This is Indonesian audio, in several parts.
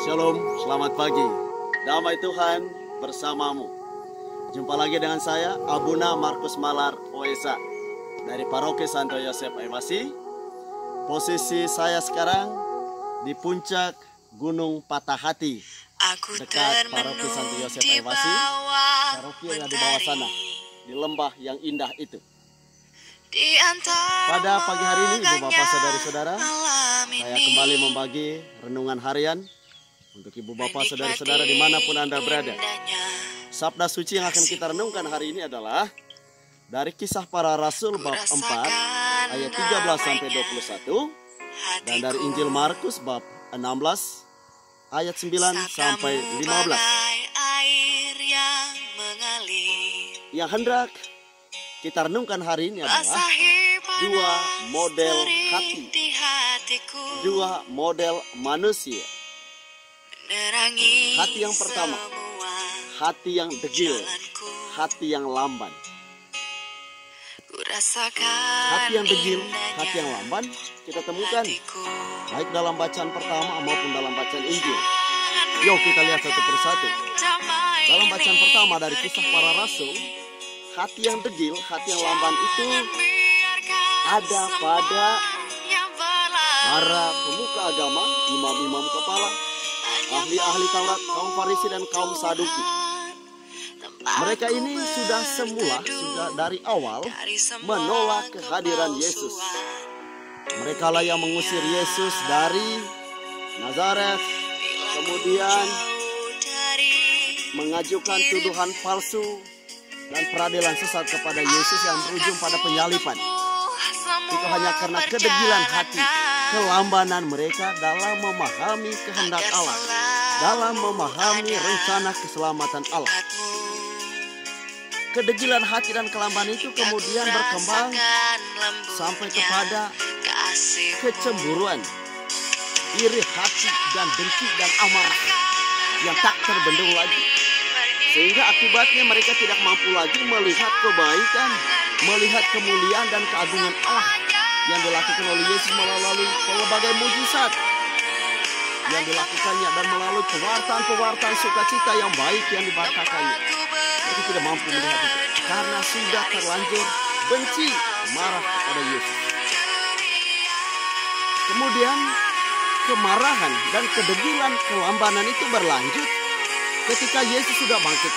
Shalom, selamat pagi. Damai Tuhan bersamamu. Jumpa lagi dengan saya, Abuna Markus Malar OSA dari Paroki Santo Yosef Aivasi. Posisi saya sekarang di puncak Gunung Patah Hati, dekat Paroki Santo Yosef Aivasi. Paroki yang ada di bawah sana, di lembah yang indah itu. Pada pagi hari ini, Ibu Bapak Saudara-saudara, saya kembali membagi renungan harian untuk Ibu Bapak Saudara-saudara dimanapun Anda berada. Sabda suci yang akan kita renungkan hari ini adalah dari Kisah Para Rasul bab 4 ayat 13-21 dan dari Injil Markus bab 16 ayat 9 sampai 15. Yang hendak kita renungkan hari ini adalah dua model hati, dua model manusia. Hati yang pertama, hati yang degil, hati yang lamban. Hati yang degil, hati yang lamban kita temukan baik dalam bacaan pertama maupun dalam bacaan Injil. Yuk kita lihat satu persatu. Dalam bacaan pertama dari Kisah Para Rasul, hati yang degil, hati yang lamban itu ada pada para pemuka agama, imam-imam kepala, ahli-ahli Taurat, kaum Farisi dan kaum Saduki. Mereka ini sudah dari awal menolak kehadiran Yesus. Mereka lah yang mengusir Yesus dari Nazaret, kemudian mengajukan tuduhan palsu dan peradilan sesat kepada Yesus yang berujung pada penyaliban. Itu hanya karena kedegilan hati, kelambanan mereka dalam memahami kehendak Allah, dalam memahami rencana keselamatan Allah. Kedegilan hati dan kelambanan itu kemudian berkembang sampai kepada kecemburuan, iri hati dan dengki dan amarah yang tak terbendung lagi. Sehingga akibatnya mereka tidak mampu lagi melihat kebaikan, melihat kemuliaan dan keagungan Allah yang dilakukan oleh Yesus melalui berbagai mujizat yang dilakukannya dan melalui pewartaan sukacita yang baik yang diberitakannya. Mereka tidak mampu melihat itu karena sudah terlanjur benci, marah kepada Yesus. Kemudian kemarahan dan kedegilan kelambanan itu berlanjut ketika Yesus sudah bangkit.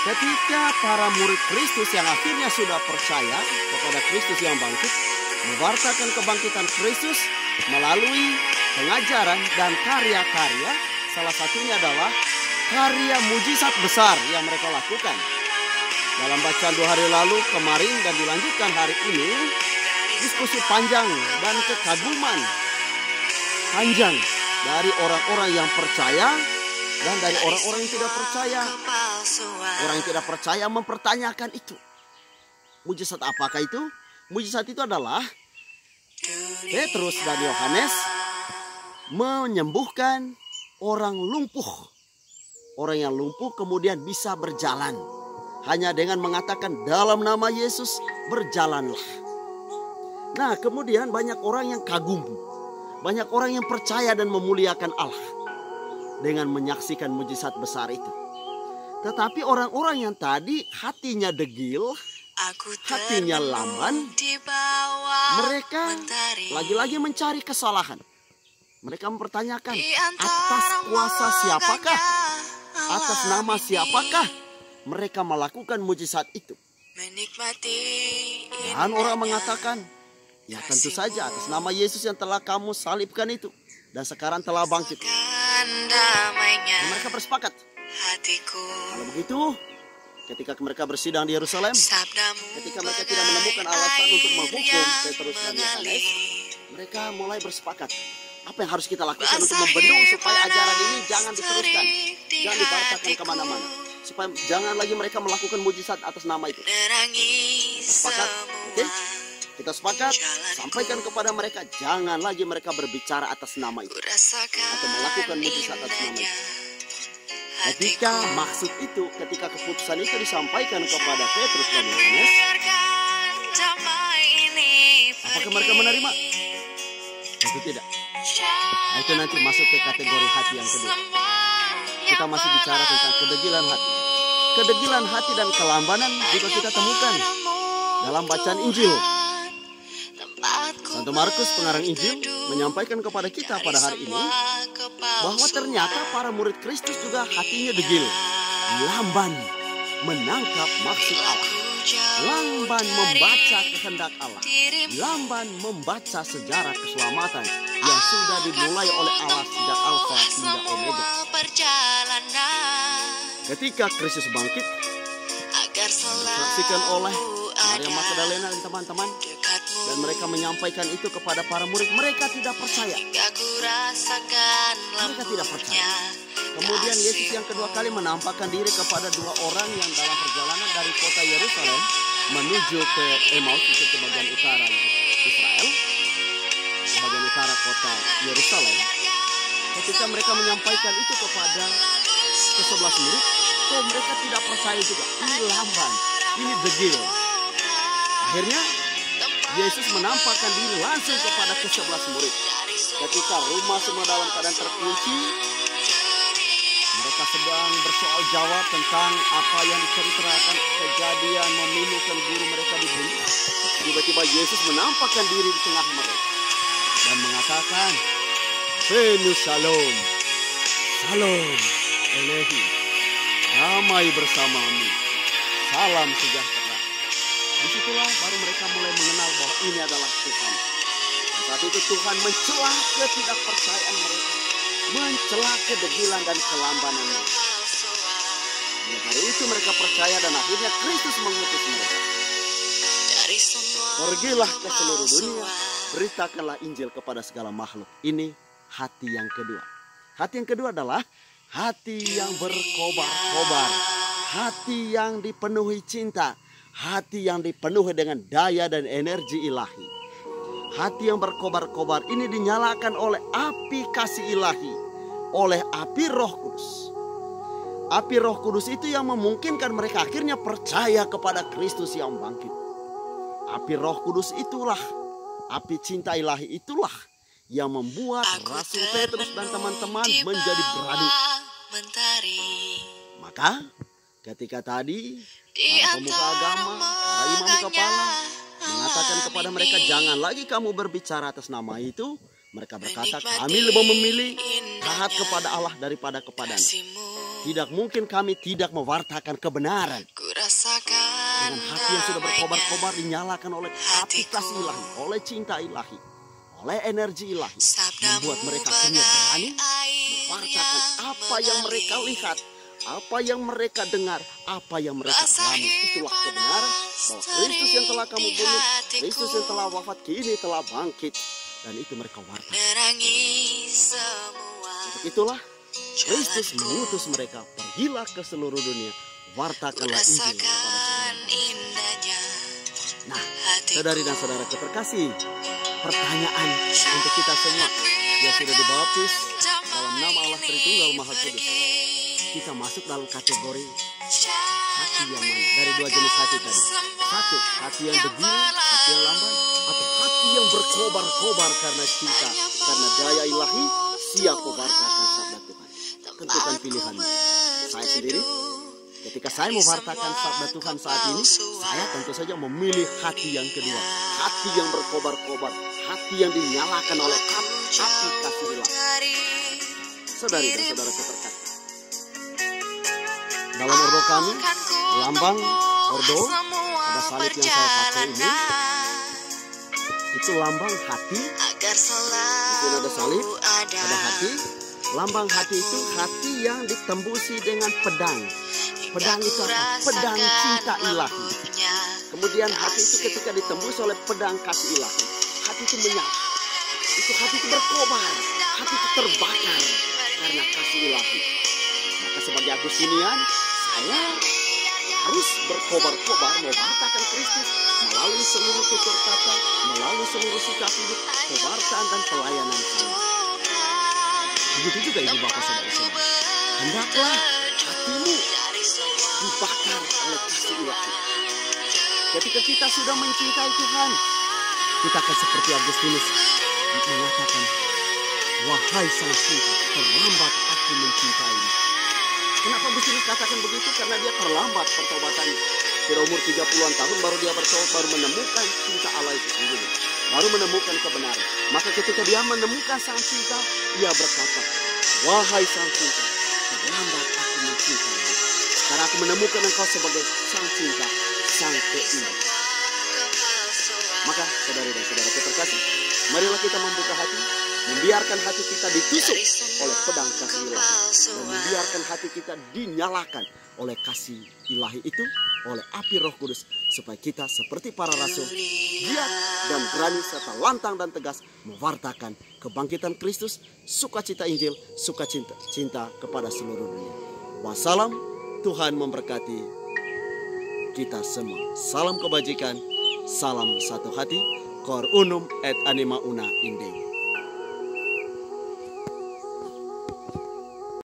Ketika para murid Kristus yang akhirnya sudah percaya kepada Kristus yang bangkit, memberitakan kebangkitan Kristus melalui pengajaran dan karya-karya, salah satunya adalah karya mujizat besar yang mereka lakukan. Dalam bacaan 2 hari lalu kemarin dan dilanjutkan hari ini, diskusi panjang dan kekaguman panjang dari orang-orang yang percaya dan dari orang-orang yang tidak percaya. Orang yang tidak percaya mempertanyakan itu. Mujizat apakah itu? Mujizat itu adalah Petrus dan Yohanes menyembuhkan orang lumpuh. Orang yang lumpuh kemudian bisa berjalan. Hanya dengan mengatakan dalam nama Yesus berjalanlah. Nah, kemudian banyak orang yang kagum. Banyak orang yang percaya dan memuliakan Allah dengan menyaksikan mujizat besar itu. Tetapi orang-orang yang tadi hatinya degil, hatinya lamban, mereka lagi-lagi mencari kesalahan. Mereka mempertanyakan, atas kuasa siapakah? Atas nama siapakah mereka melakukan mujizat itu? Dan orang mengatakan, ya tentu saja atas nama Yesus yang telah kamu salibkan itu dan sekarang telah bangkit. Dan mereka bersepakat. Kalau begitu, ketika mereka bersidang di Yerusalem, ketika mereka tidak menemukan alasan untuk menghukum Petrus dan Yohanes, mereka mulai bersepakat. Apa yang harus kita lakukan untuk membendung supaya ajaran ini jangan diteruskan, jangan dibartakan kemana-mana, supaya jangan lagi mereka melakukan mujizat atas nama itu. Sepakat, oke? Kita sepakat, sampaikan kepada mereka, jangan lagi mereka berbicara atas nama itu atau melakukan mujizat atas nama itu. Ketika maksud itu, ketika keputusan itu disampaikan kepada Petrus dan Yohanes, apakah mereka menerima? Tentu tidak. Nah, itu nanti masuk ke kategori hati yang kedua. Kita masih bicara tentang kedegilan hati. Kedegilan hati dan kelambanan juga kita temukan dalam bacaan Injil. Santo Markus pengarang Injil menyampaikan kepada kita pada hari ini bahwa ternyata para murid Kristus juga hatinya degil, lamban menangkap maksud Allah, lamban membaca kehendak Allah, lamban membaca sejarah keselamatan yang sudah dimulai oleh Allah sejak Alfa hingga Omega. Ketika Kristus bangkit, disaksikan oleh Maria Magdalena dan teman-teman, dan mereka menyampaikan itu kepada para murid. Mereka tidak percaya. Mereka tidak percaya. Kemudian Yesus yang kedua kali menampakkan diri kepada dua orang yang dalam perjalanan dari kota Yerusalem menuju ke Emmaus, itu ke bagian utara Israel, bagian utara kota Yerusalem. Ketika mereka menyampaikan itu kepada ke-11 murid, mereka tidak percaya juga. Ini lamban, ini degil. Akhirnya Yesus menampakkan diri langsung kepada ke-11 murid. Ketika rumah semua dalam keadaan terkunci, mereka sedang bersoal jawab tentang apa yang diceritakan kejadian memilukan guru mereka dibunuh. Tiba-tiba Yesus menampakkan diri di tengah mereka dan mengatakan, Venus Shalom, Shalom Elehi, damai bersamamu, salam sejahtera. Disitulah baru mereka mulai mengenal bahwa ini adalah Tuhan. Saat itu Tuhan mencela ketidakpercayaan mereka, mencela kedegilan dan kelambanan mereka. Dari itu mereka percaya dan akhirnya Kristus mengutus mereka. Pergilah ke seluruh dunia, beritakanlah Injil kepada segala makhluk. Ini hati yang kedua. Hati yang kedua adalah hati yang berkobar-kobar, hati yang dipenuhi cinta, hati yang dipenuhi dengan daya dan energi ilahi. Hati yang berkobar-kobar ini dinyalakan oleh api kasih ilahi, oleh api Roh Kudus. Api Roh Kudus itu yang memungkinkan mereka akhirnya percaya kepada Kristus yang bangkit. Api Roh Kudus itulah, api cinta ilahi itulah yang membuat Rasul Petrus dan teman-teman menjadi berani. Maka ketika tadi para pemuka agama, para imam kepala mengatakan kepada mereka, jangan lagi kamu berbicara atas nama itu. Mereka berkata, kami lebih memilih taat kepada Allah daripada kepadanya. Tidak mungkin kami tidak mewartakan kebenaran. Dengan hati yang sudah berkobar-kobar dinyalakan oleh api kasih ilahi, oleh cinta ilahi, oleh energi ilahi, membuat mereka akhirnya berani mewartakan apa yang mereka lihat, apa yang mereka dengar, apa yang mereka alami. Itulah kebenaran bahwa Kristus yang telah kamu bunuh, Kristus yang telah wafat kini telah bangkit. Dan itu mereka wartakan. Untuk itulah Kristus mengutus mereka, pergilah ke seluruh dunia, wartakanlah Injil kepada semua. Nah, saudari dan saudara terkasih, pertanyaan untuk kita semua yang sudah dibaptis dalam nama Allah Tritunggal Maha Kudus, kita masuk dalam kategori hati yang mana? Dari dua jenis hati tadi. Satu, hati yang degil, hati yang lamban, atau hati yang berkobar-kobar karena cinta, karena daya ilahi, siap mewartakan sabda Tuhan. Tentukan pilihanmu. Saya sendiri, ketika saya mewartakan sabda Tuhan saat ini, saya tentu saja memilih hati yang kedua. Hati yang berkobar-kobar, hati yang dinyalakan oleh api kasih ilahi. Saudari dan saudara terkasih, dalam ordo kami, lambang ordo, ada salib yang saya pakai ini, itu lambang hati. Itu ada salib, ada hati. Lambang hati itu hati yang ditembusi dengan pedang. Pedang itu apa? Pedang cinta ilahi. Kemudian hati itu ketika ditembus oleh pedang kasih ilahi, hati itu menyala. Itu hati itu berkobar, hati itu terbakar karena kasih ilahi. Maka sebagai Agustinian, saya harus berkobar-kobar mewartakan Kristus melalui seluruh tutur kata, melalui seluruh sikap hidup, pewartaan dan pelayanan saya. Begitu juga ibu bapak saudara-saudara. Hendaklah hatimu dibakar oleh kasih ilahi. Ketika kita sudah mencintai Tuhan, kita akan seperti Agustinus mengatakan, Wahai sang cinta, terlambat aku mencintaimu. Kenapa mesti dikatakan begitu? Karena dia terlambat pertobatannya. Sudah umur 30-an tahun baru dia bertobat, baru menemukan cinta Allah itu sendiri. Baru menemukan kebenaran. Maka ketika dia menemukan sang cinta, ia berkata, wahai sang cinta, terlambat aku mencintaimu. Sekarang aku menemukan engkau sebagai sang cinta, sang keindahan. Maka saudara dan saudaraku terkasih, marilah kita membuka hati, membiarkan hati kita ditusuk oleh pedang kasih ilahi, dan membiarkan hati kita dinyalakan oleh kasih ilahi itu, oleh api Roh Kudus, supaya kita seperti para rasul giat dan berani serta lantang dan tegas mewartakan kebangkitan Kristus, sukacita Injil, sukacita kepada seluruh dunia. Wassalam, Tuhan memberkati kita semua. Salam kebajikan, salam satu hati, cor unum et anima una in Deo.